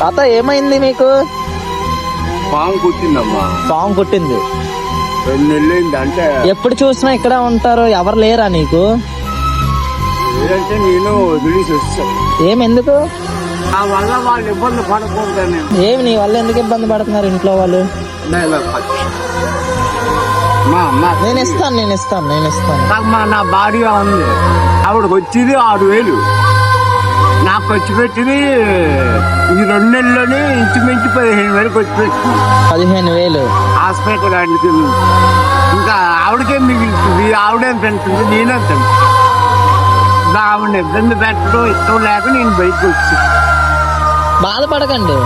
తాత ఏమైంది మీకు? పాము కుట్టిందమ్మా. పాము కుట్టింది. 2 నెలలైంది. అంటే ఎప్పుడు చూసినా ఇక్కడ ఉంటారు, ఎవరు లేరా నీకు? లేదంటే నేను వదిలేసి వచ్చాను. ఎందుకు? నా వల్ల వాళ్ళు ఇబ్బంది పడకూడదని. ఏమి నీ వల్ల ఎందుకు ఇబ్బంది పడుతున్నారు ఇంట్లో వాళ్ళు? నేను ఇస్తాను. నా భార్య ఉంది, ఆవిడకి వచ్చేది 6,000, నాకు ఖర్చు పెట్టింది ఈ 2 నెలల్లోనే ఇంచుమించు 15,000 ఖర్చు పెట్టింది. 15,000 హాస్పిటల్ అడిగి. ఇంకా ఆవిడకే మిగులుతుంది, ఆవిడేం తింటుంది, నేనే తింటాను. ఆవిడ ఇబ్బంది పెట్టడం ఇష్టం లేక నేను బయటకు వచ్చి. బాధపడకండి.